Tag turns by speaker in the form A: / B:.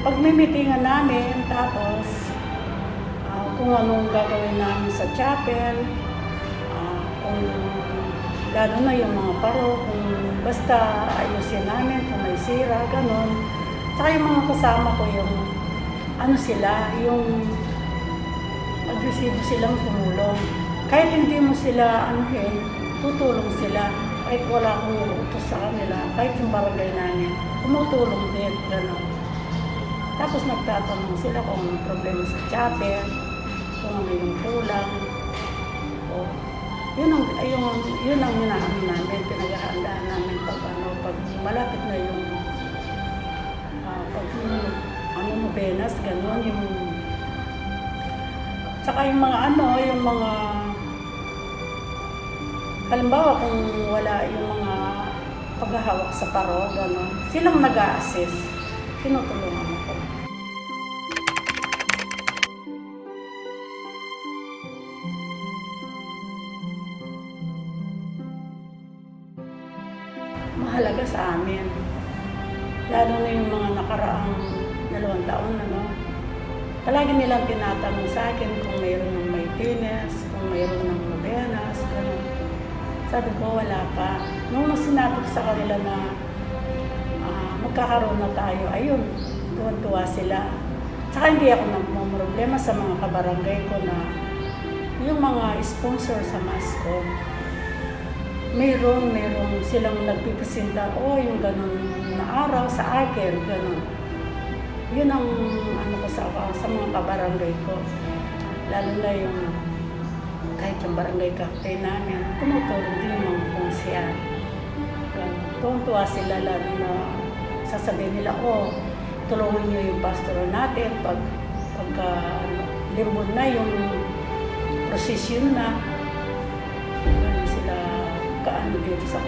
A: pag may meetingan namin, tapos kung anong gagawin namin sa chapel, kung lalo na yung mga paro, kung basta ayusin namin, kung may sira, ganun. Tsaka yung mga kasama ko, yung ano sila, yung agresibo silang tumulong. Kahit hindi mo sila anuhin, tutulong sila. Kahit wala akong utos sa kanila, kahit yung barangay namin, tumutulong din, gano'n. Tapos nagtatanong sila kung may problema sa chapel, kung ano yung kulang. O, yun ang minaano namin, pinaghahandaan namin pag malapit na yung novenas, gano'n, yung tsaka yung mga yung mga halimbawa kung wala yung mga paghahawak sa paro, gano'n, silang nag-a-assist, tinutulungan ako. Mahalaga sa amin, lalo na yung mga nakaraang 2 taon, palagi nilang tinatanong sa akin kung mayroon ng Maitines, kung mayroon ng novenas, gano'n. Sabi ko, wala pa. Nung sinabi ko sa kanila na magkakaroon na tayo, ayun, tuwan-tuwa sila. Tsaka hindi ako nagmumroblema sa mga kabarangay ko na yung mga sponsor sa MASCOM, mayroon silang nagpipresenta, yung gano'n na araw sa akin, gano'n. Yun ang ko sa mga kabarangay ko. Lalo na yung kahit yung barangay captain namin, tumutulong din yung mga konsyan. Tuwang-tuwa sila, lalo na sasabihin nila, tulungan niyo yung pastor natin pagka limbon na yung prosesyon na. Ganun sila kaano dito sa